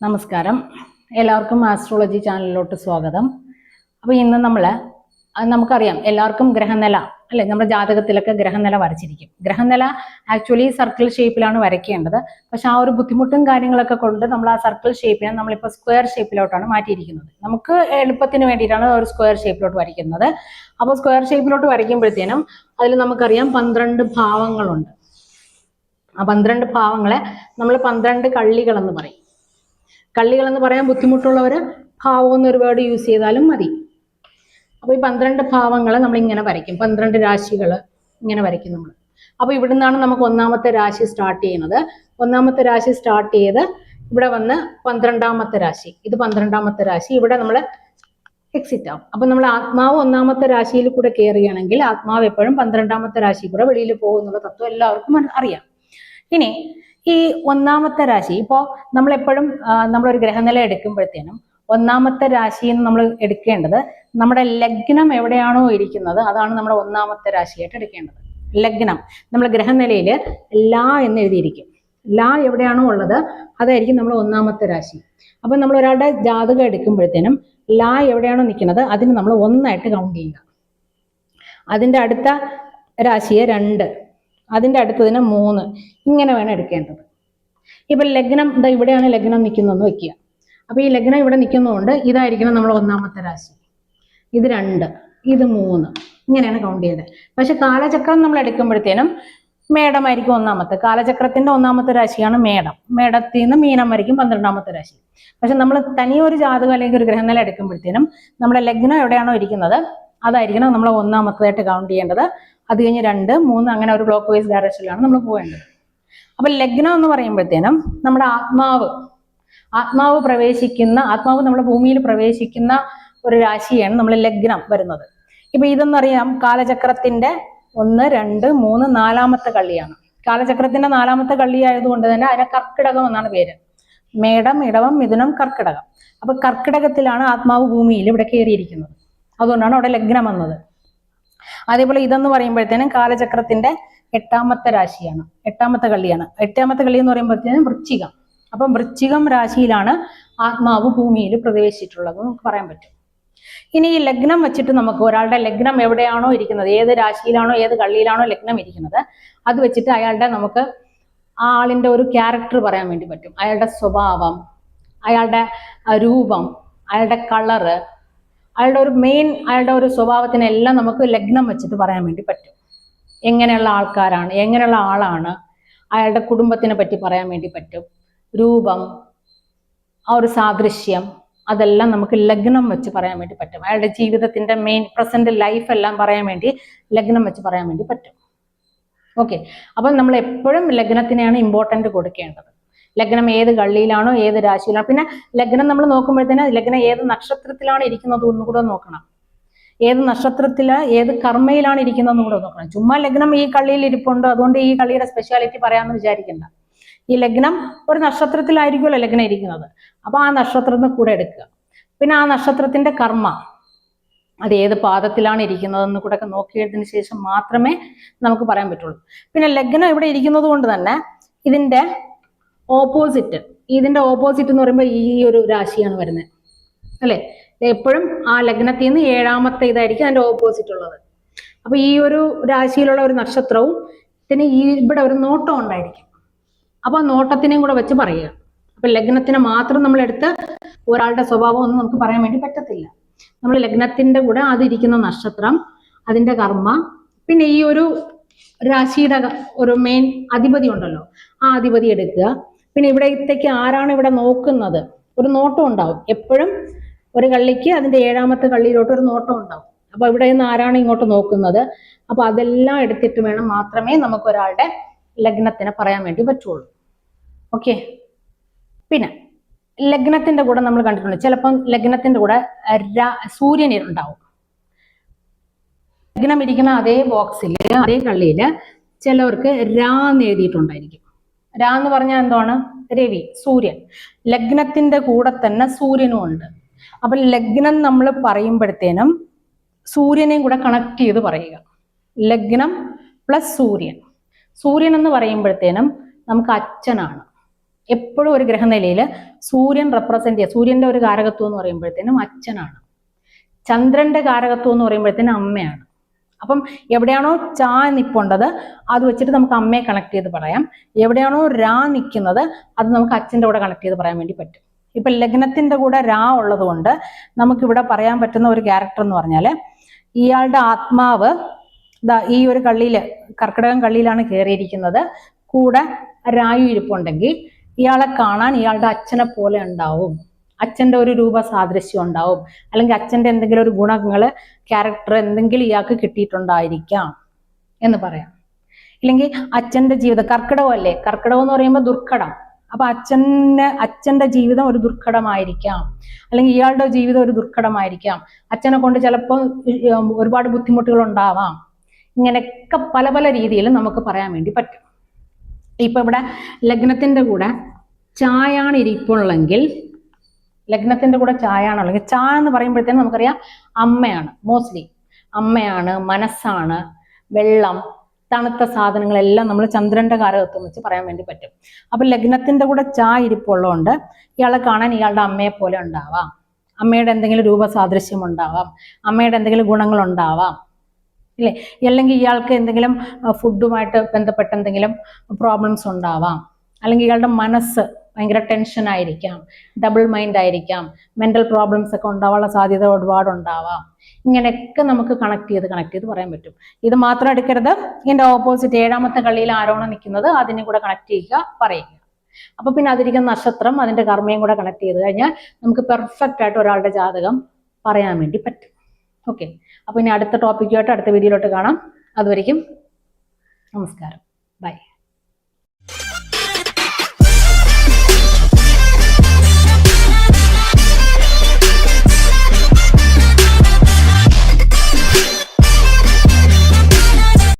നമസ്കാരം, എല്ലാവർക്കും ആസ്ട്രോളജി ചാനലിലോട്ട് സ്വാഗതം. അപ്പോൾ ഇന്ന് നമുക്കറിയാം എല്ലാവർക്കും ഗ്രഹനില അല്ലെ, നമ്മുടെ ജാതകത്തിലൊക്കെ ഗ്രഹനില വരച്ചിരിക്കും. ഗ്രഹനില ആക്ച്വലി സർക്കിൾ ഷേപ്പിലാണ് വരയ്ക്കേണ്ടത്. പക്ഷെ ആ ഒരു ബുദ്ധിമുട്ടും കാര്യങ്ങളൊക്കെ കൊണ്ട് നമ്മൾ ആ സർക്കിൾ ഷേപ്പിനെ നമ്മളിപ്പോൾ സ്ക്വയർ ഷേപ്പിലോട്ടാണ് മാറ്റിയിരിക്കുന്നത്. നമുക്ക് എളുപ്പത്തിന് വേണ്ടിയിട്ടാണ് ഒരു സ്ക്വയർ ഷേപ്പിലോട്ട് വരയ്ക്കുന്നത്. അപ്പോൾ സ്ക്വയർ ഷേപ്പിലോട്ട് വരയ്ക്കുമ്പോഴത്തേനും അതിൽ നമുക്കറിയാം 12 ഭാവങ്ങളുണ്ട്. ആ 12 ഭാവങ്ങളെ നമ്മൾ 12 കള്ളികൾ എന്ന് പറയും. കള്ളികൾ എന്ന് പറയാൻ ബുദ്ധിമുട്ടുള്ളവർ ഭാവം എന്നൊരു വേർഡ് യൂസ് ചെയ്താലും മതി. അപ്പോൾ ഈ 12 ഭാവങ്ങളെ നമ്മൾ ഇങ്ങനെ വരയ്ക്കും, 12 രാശികൾ ഇങ്ങനെ വരയ്ക്കും നമ്മൾ. അപ്പോൾ ഇവിടെ നിന്നാണ് നമുക്ക് ഒന്നാമത്തെ രാശി സ്റ്റാർട്ട് ചെയ്യുന്നത്. ഒന്നാമത്തെ രാശി സ്റ്റാർട്ട് ചെയ്ത് ഇവിടെ വന്ന് 12ാമത്തെ രാശി, ഇത് 12ാമത്തെ രാശി, ഇവിടെ നമ്മൾ എക്സിറ്റ് ആവും. അപ്പൊ നമ്മൾ ആത്മാവ് ഒന്നാമത്തെ രാശിയിൽ കൂടെ കയറുകയാണെങ്കിൽ ആത്മാവ് എപ്പോഴും 12ാമത്തെ രാശി കൂടെ വെളിയിൽ പോകുന്നുള്ള തത്വം എല്ലാവർക്കും അറിയാം. ഇനി ഈ ഒന്നാമത്തെ രാശി ഇപ്പോൾ നമ്മളെപ്പോഴും നമ്മളൊരു ഗ്രഹനില എടുക്കുമ്പോഴത്തേനും ഒന്നാമത്തെ രാശിയിൽ നിന്ന് നമ്മൾ എടുക്കേണ്ടത് നമ്മുടെ ലഗ്നം എവിടെയാണോ ഇരിക്കുന്നത് അതാണ് നമ്മുടെ ഒന്നാമത്തെ രാശിയായിട്ട് എടുക്കേണ്ടത്. ലഗ്നം നമ്മൾ ഗ്രഹനിലയിൽ ലാ എന്ന് എഴുതിയിരിക്കും. ലാ എവിടെയാണോ ഉള്ളത് അതായിരിക്കും നമ്മൾ ഒന്നാമത്തെ രാശി. അപ്പൊ നമ്മൾ ഒരാളുടെ ജാതകം എടുക്കുമ്പോഴത്തേനും ലാ എവിടെയാണോ നിൽക്കുന്നത് അതിന് നമ്മൾ 1 കൗണ്ട് ചെയ്യുക. അതിൻ്റെ അടുത്ത രാശിയെ 2, അതിൻ്റെ അടുത്തതിന് 3, ഇങ്ങനെ വേണം എടുക്കേണ്ടത്. ഇപ്പൊ ലഗ്നം ഇവിടെയാണ് ലഗ്നം നിൽക്കുന്നതെന്ന് വെക്കുക. അപ്പൊ ഈ ലഗ്നം ഇവിടെ നിൽക്കുന്നതുകൊണ്ട് ഇതായിരിക്കണം നമ്മൾ ഒന്നാമത്തെ രാശി, ഇത് 2, ഇത് 3, ഇങ്ങനെയാണ് കൗണ്ട് ചെയ്തത്. പക്ഷെ കാലചക്രം നമ്മൾ എടുക്കുമ്പോഴത്തേനും മേടമായിരിക്കും ഒന്നാമത്തെ. കാലചക്രത്തിന്റെ ഒന്നാമത്തെ രാശിയാണ് മേടം. മേടത്തിൽ നിന്ന് മീനം വരയ്ക്കും 12ാമത്തെ രാശി. പക്ഷെ നമ്മൾ തനിയൊരു ജാതകം അല്ലെങ്കിൽ ഒരു ഗ്രഹനില എടുക്കുമ്പോഴത്തേനും നമ്മുടെ ലഗ്നം എവിടെയാണോ ഇരിക്കുന്നത് അതായിരിക്കണം നമ്മൾ ഒന്നാമത്തേതായിട്ട് കൗണ്ട് ചെയ്യേണ്ടത്. അത് കഴിഞ്ഞ് 2, 3 അങ്ങനെ ഒരു ക്ലോക്ക് വൈസ് ഡയറക്ഷനിലാണ് നമ്മൾ പോകേണ്ടത്. അപ്പൊ ലഗ്നം എന്ന് പറയുമ്പോഴത്തേനും നമ്മുടെ ആത്മാവ് നമ്മുടെ ഭൂമിയിൽ പ്രവേശിക്കുന്ന ഒരു രാശിയാണ് നമ്മൾ ലഗ്നം വരുന്നത്. ഇപ്പൊ ഇതെന്നറിയാം കാലചക്രത്തിന്റെ 1, 2, 3, 4ാമത്തെ കള്ളിയാണ്. കാലചക്രത്തിന്റെ 4ാമത്തെ കള്ളി ആയതുകൊണ്ട് തന്നെ അതിനെ കർക്കിടകം എന്നാണ് പേര്. മേടം, ഇടവം, മിഥുനം, കർക്കിടകം. അപ്പൊ കർക്കിടകത്തിലാണ് ആത്മാവ് ഭൂമിയിൽ ഇവിടെ കയറിയിരിക്കുന്നത്. അതുകൊണ്ടാണ് അവിടെ ലഗ്നം വന്നത്. അതേപോലെ ഇതെന്ന് പറയുമ്പോഴത്തേനും കാലചക്രത്തിന്റെ 8ാമത്തെ രാശിയാണ്, 8ാമത്തെ കള്ളിയാണ്. 8ാമത്തെ കള്ളി എന്ന് പറയുമ്പോഴത്തേനും വൃശ്ചികം. അപ്പം വൃശ്ചികം രാശിയിലാണ് ആത്മാവ് ഭൂമിയിൽ പ്രവേശിച്ചിട്ടുള്ളത് നമുക്ക് പറയാൻ പറ്റും. ഇനി ഈ ലഗ്നം വെച്ചിട്ട് നമുക്ക് ഒരാളുടെ ലഗ്നം എവിടെയാണോ ഇരിക്കുന്നത്, ഏത് രാശിയിലാണോ ഏത് കള്ളിയിലാണോ ലഗ്നം ഇരിക്കുന്നത് അത് വെച്ചിട്ട് നമുക്ക് ആ ആളിന്റെ ഒരു ക്യാരക്ടർ പറയാൻ വേണ്ടി പറ്റും. അയാളുടെ സ്വഭാവം, അയാളുടെ രൂപം, അയാളുടെ കളറ്, അയാളുടെ ഒരു സ്വഭാവത്തിനെല്ലാം നമുക്ക് ലഗ്നം വെച്ചിട്ട് പറയാൻ വേണ്ടി പറ്റും. എങ്ങനെയുള്ള ആൾക്കാരാണ്, എങ്ങനെയുള്ള ആളാണ്, അയാളുടെ കുടുംബത്തിനെ പറ്റി പറയാൻ വേണ്ടി പറ്റും. രൂപം, ആ ഒരു സാദൃശ്യം, അതെല്ലാം നമുക്ക് ലഗ്നം വെച്ച് പറയാൻ വേണ്ടി പറ്റും. അയാളുടെ ജീവിതത്തിന്റെ മെയിൻ പ്രസന്റ് ലൈഫ് എല്ലാം പറയാൻ വേണ്ടി ലഗ്നം വെച്ച് പറയാൻ വേണ്ടി പറ്റും. ഓക്കെ, അപ്പം നമ്മൾ എപ്പോഴും ലഗ്നത്തിനെയാണ് ഇമ്പോർട്ടന്റ് കൊടുക്കേണ്ടത്. ലഗ്നം ഏത് കള്ളിയിലാണോ ഏത് രാശിയിലാണോ, പിന്നെ ലഗ്നം നമ്മൾ നോക്കുമ്പോഴത്തേന് ലഗ്നം ഏത് നക്ഷത്രത്തിലാണ് ഇരിക്കുന്നത് എന്ന് കൂടെ നോക്കണം. ഏത് നക്ഷത്രത്തില് ഏത് കർമ്മയിലാണ് ഇരിക്കുന്നതെന്ന് കൂടെ നോക്കണം. ചുമ്മാ ലഗ്നം ഈ കള്ളിയിൽ ഇരിപ്പുണ്ട് അതുകൊണ്ട് ഈ കള്ളിയുടെ സ്പെഷ്യാലിറ്റി പറയാമെന്ന് വിചാരിക്കണ്ട. ഈ ലഗ്നം ഒരു നക്ഷത്രത്തിലായിരിക്കുമല്ലോ ലഗ്നം ഇരിക്കുന്നത്. അപ്പൊ ആ നക്ഷത്രത്തിന് കൂടെ എടുക്കുക. പിന്നെ ആ നക്ഷത്രത്തിന്റെ കർമ്മ അത് ഏത് പാദത്തിലാണ് ഇരിക്കുന്നതെന്ന് കൂടെ ഒക്കെ നോക്കിയതിന് ശേഷം മാത്രമേ നമുക്ക് പറയാൻ പറ്റുള്ളൂ. പിന്നെ ലഗ്നം ഇവിടെ ഇരിക്കുന്നത് കൊണ്ട് തന്നെ ഇതിന്റെ ഓപ്പോസിറ്റ് എന്ന് പറയുമ്പോൾ ഈ ഒരു രാശിയാണ് വരുന്നത് അല്ലെ. എപ്പോഴും ആ ലഗ്നത്തിൽ നിന്ന് 7ാമത്തെ ഇതായിരിക്കും അതിന്റെ ഓപ്പോസിറ്റ് ഉള്ളത്. അപ്പൊ ഈ ഒരു രാശിയിലുള്ള ഒരു നക്ഷത്രവും പിന്നെ ഇവിടെ ഒരു നോട്ടം ഉണ്ടായിരിക്കും. അപ്പൊ ആ നോട്ടത്തിനെയും കൂടെ വെച്ച് പറയുക. അപ്പൊ ലഗ്നത്തിനെ മാത്രം നമ്മൾ എടുത്ത് ഒരാളുടെ സ്വഭാവം ഒന്നും നമുക്ക് പറയാൻ വേണ്ടി പറ്റത്തില്ല. നമ്മൾ ലഗ്നത്തിന്റെ കൂടെ അതിരിക്കുന്ന നക്ഷത്രം, അതിന്റെ കർമ്മ, പിന്നെ ഈ ഒരു രാശിയുടെ ഒരു മെയിൻ അധിപതി ഉണ്ടല്ലോ ആ അധിപതി എടുക്കുക. പിന്നെ ഇവിടത്തേക്ക് ആരാണ് ഇവിടെ നോക്കുന്നത് ഒരു നോട്ടം ഉണ്ടാവും. എപ്പോഴും ഒരു കള്ളിക്ക് അതിന്റെ 7ാമത്തെ കള്ളിയിലോട്ട് ഒരു നോട്ടം ഉണ്ടാവും. അപ്പൊ ഇവിടെ നിന്ന് ആരാണ് ഇങ്ങോട്ട് നോക്കുന്നത്, അപ്പൊ അതെല്ലാം എടുത്തിട്ട് വേണം മാത്രമേ നമുക്ക് ഒരാളുടെ ലഗ്നത്തിനെ പറയാൻ വേണ്ടി പറ്റുള്ളൂ. ഓക്കെ, പിന്നെ ലഗ്നത്തിന്റെ കൂടെ നമ്മൾ കണ്ടിട്ടുണ്ട് ചിലപ്പം ലഗ്നത്തിന്റെ കൂടെ സൂര്യൻ ഉണ്ടാവും. ലഗ്നം ഇരിക്കുന്ന അതേ ബോക്സിൽ അതേ കള്ളിയിൽ ചിലവർക്ക് രാ എന്ന് എഴുതിയിട്ടുണ്ടായിരിക്കും. രാ എന്ന് പറഞ്ഞാൽ എന്താണ്? രവി, സൂര്യൻ. ലഗ്നത്തിന്റെ കൂടെ തന്നെ സൂര്യനും ഉണ്ട്. അപ്പൊ ലഗ്നം നമ്മൾ പറയുമ്പോഴത്തേനും സൂര്യനെയും കൂടെ കണക്ട് ചെയ്ത് പറയുക. ലഗ്നം പ്ലസ് സൂര്യൻ. സൂര്യൻ എന്ന് പറയുമ്പോഴത്തേനും നമുക്ക് അച്ഛനാണ്. എപ്പോഴും ഒരു ഗ്രഹനിലയിൽ സൂര്യൻ റെപ്രസെന്റ് ചെയ്യുക, സൂര്യന്റെ ഒരു കാരകത്വം എന്ന് പറയുമ്പോഴത്തേനും അച്ഛനാണ്, ചന്ദ്രന്റെ കാരകത്വം എന്ന് പറയുമ്പോഴത്തേനും അമ്മയാണ്. അപ്പം എവിടെയാണോ ചാ നിൽപ്പുണ്ടത് അത് വെച്ചിട്ട് നമുക്ക് അമ്മയെ കണക്ട് ചെയ്ത് പറയാം, എവിടെയാണോ രാ നിൽക്കുന്നത് അത് നമുക്ക് അച്ഛൻ്റെ കൂടെ കണക്ട് ചെയ്ത് പറയാൻ വേണ്ടി പറ്റും. ഇപ്പൊ ലഗ്നത്തിന്റെ കൂടെ രാ ഉള്ളത് കൊണ്ട് നമുക്കിവിടെ പറയാൻ പറ്റുന്ന ഒരു ക്യാരക്ടർ എന്ന് പറഞ്ഞാൽ, ഇയാളുടെ ആത്മാവ് ഈ ഒരു കള്ളിയില്, കർക്കിടകം കള്ളിയിലാണ് കയറിയിരിക്കുന്നത്, കൂടെ രായു ഇരിപ്പുണ്ടെങ്കിൽ ഇയാളെ കാണാൻ ഇയാളുടെ അച്ഛനെ പോലെ ഉണ്ടാവും, അച്ഛൻ്റെ ഒരു രൂപ സാദൃശ്യം ഉണ്ടാവും, അല്ലെങ്കിൽ അച്ഛൻ്റെ എന്തെങ്കിലും ഒരു ഗുണങ്ങള് ക്യാരക്ടർ എന്തെങ്കിലും ഇയാൾക്ക് കിട്ടിയിട്ടുണ്ടായിരിക്കാം എന്ന് പറയാം. ഇല്ലെങ്കിൽ അച്ഛൻ്റെ ജീവിതം, കർക്കിടകം അല്ലേ, കർക്കിടകം എന്ന് പറയുമ്പോൾ ദുർഘടം, അപ്പൊ അച്ഛന്റെ ജീവിതം ഒരു ദുർഘടമായിരിക്കാം, അല്ലെങ്കിൽ ഇയാളുടെ ജീവിതം ഒരു ദുർഘടമായിരിക്കാം, അച്ഛനെ കൊണ്ട് ചിലപ്പോൾ ഒരുപാട് ബുദ്ധിമുട്ടുകൾ ഉണ്ടാവാം. ഇങ്ങനെയൊക്കെ പല പല രീതിയിലും നമുക്ക് പറയാൻ വേണ്ടി പറ്റും. ഇപ്പൊ ഇവിടെ ലഗ്നത്തിന്റെ കൂടെ ചായാണ് ഇരിപ്പുള്ളെങ്കിൽ, ലഗ്നത്തിന്റെ കൂടെ ചായാണുള്ളെങ്കിൽ, ചാ എന്ന് പറയുമ്പോഴത്തേനും നമുക്കറിയാം അമ്മയാണ്, മോസ്റ്റ്ലി അമ്മയാണ്, മനസ്സാണ്, വെള്ളം, തണുത്ത സാധനങ്ങളെല്ലാം നമ്മൾ ചന്ദ്രന്റെ കാരകത്വം വെച്ച് പറയാൻ വേണ്ടി പറ്റും. അപ്പൊ ലഗ്നത്തിന്റെ കൂടെ ചാ ഇരിപ്പുള്ളതുകൊണ്ട് ഇയാളെ കാണാൻ ഇയാളുടെ അമ്മയെ പോലെ ഉണ്ടാവാം, അമ്മയുടെ എന്തെങ്കിലും രൂപസാദൃശ്യം ഉണ്ടാവാം, അമ്മയുടെ എന്തെങ്കിലും ഗുണങ്ങൾ ഉണ്ടാവാം, ഇല്ലേ? അല്ലെങ്കിൽ ഇയാൾക്ക് എന്തെങ്കിലും ഫുഡുമായിട്ട് ബന്ധപ്പെട്ട എന്തെങ്കിലും പ്രോബ്ലംസ് ഉണ്ടാവാം, അല്ലെങ്കിൽ ഇയാളുടെ മനസ്സ് ഭയങ്കര ടെൻഷൻ ആയിരിക്കാം, ഡബിൾ മൈൻഡ് ആയിരിക്കാം, മെന്റൽ പ്രോബ്ലംസ് ഒക്കെ ഉണ്ടാവാനുള്ള സാധ്യത ഒരുപാടുണ്ടാവാം. ഇങ്ങനെയൊക്കെ നമുക്ക് കണക്ട് ചെയ്ത് പറയാൻ പറ്റും. ഇത് മാത്രം എടുക്കരുത്, ഇതിന്റെ ഓപ്പോസിറ്റ് 7ാമത്തെ കള്ളിയിൽ ആരോണോ നിൽക്കുന്നത് അതിനെ കൂടെ കണക്ട് ചെയ്യുക, പറയുക. അപ്പൊ പിന്നെ അതിരിക്കുന്ന നക്ഷത്രം, അതിന്റെ കർമ്മയും കൂടെ കണക്ട് ചെയ്ത് കഴിഞ്ഞാൽ നമുക്ക് പെർഫെക്റ്റ് ആയിട്ട് ഒരാളുടെ ജാതകം പറയാൻ വേണ്ടി പറ്റും. ഓക്കെ, അപ്പൊ ഇനി അടുത്ത ടോപ്പിക്കുമായിട്ട് അടുത്ത വീഡിയോയിലോട്ട് കാണാം. അതുവരെയും നമസ്കാരം, ബൈ.